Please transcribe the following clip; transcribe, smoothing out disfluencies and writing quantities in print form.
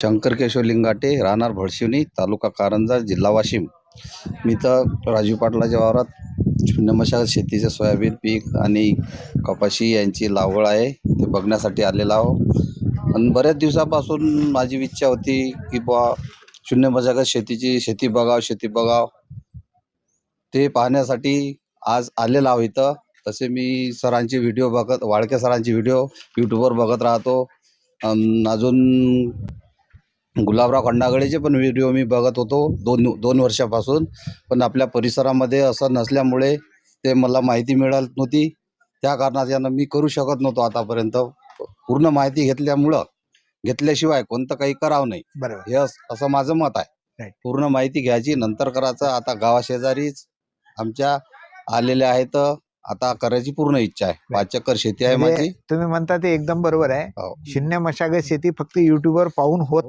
शंकर केशव लिंगाटे, राहणार भडशिवनी, तालुका कारंजा, जिल्हा वाशिम. मी तर राजू पाटलाच्या वावरात शून्य मशागत शेतीचे सोयाबीन पीक आणि कपाशी यांची लागवड आहे, ते बघण्यासाठी आलेलो आहो. आणि बऱ्याच दिवसापासून माझी इच्छा होती की बुवा शून्य मशागत शेती बघाव ते पाहण्यासाठी आज आलेलो आहो इथं. तसे मी सरांचे व्हिडिओ बघत, वाळके सरांचे व्हिडिओ यूट्यूबवर बघत राहतो. अजून गुलाबराव खंडागळेचे पण व्हिडिओ मी बघत होतो दोन वर्षापासून. पण आपल्या परिसरामध्ये असं नसल्यामुळे ते मला माहिती मिळत नव्हती. त्या कारणाच्यानं मी करू शकत नव्हतो आतापर्यंत. पूर्ण माहिती घेतल्याशिवाय कोणतं काही करावं नाही, बरोबर. हे असं माझं मत आहे. Right. पूर्ण माहिती घ्यायची, नंतर करायचं. आता गावाशेजारीच आमच्या आलेल्या आहेत, आता करायची पूर्ण इच्छा आहे. 5 एकर शेती आहे म्हणजे माझी. तुम्ही म्हणता ते एकदम बरोबर आहे. हो. शून्य मशागत शेती फक्त युट्यूबवर पाहून होत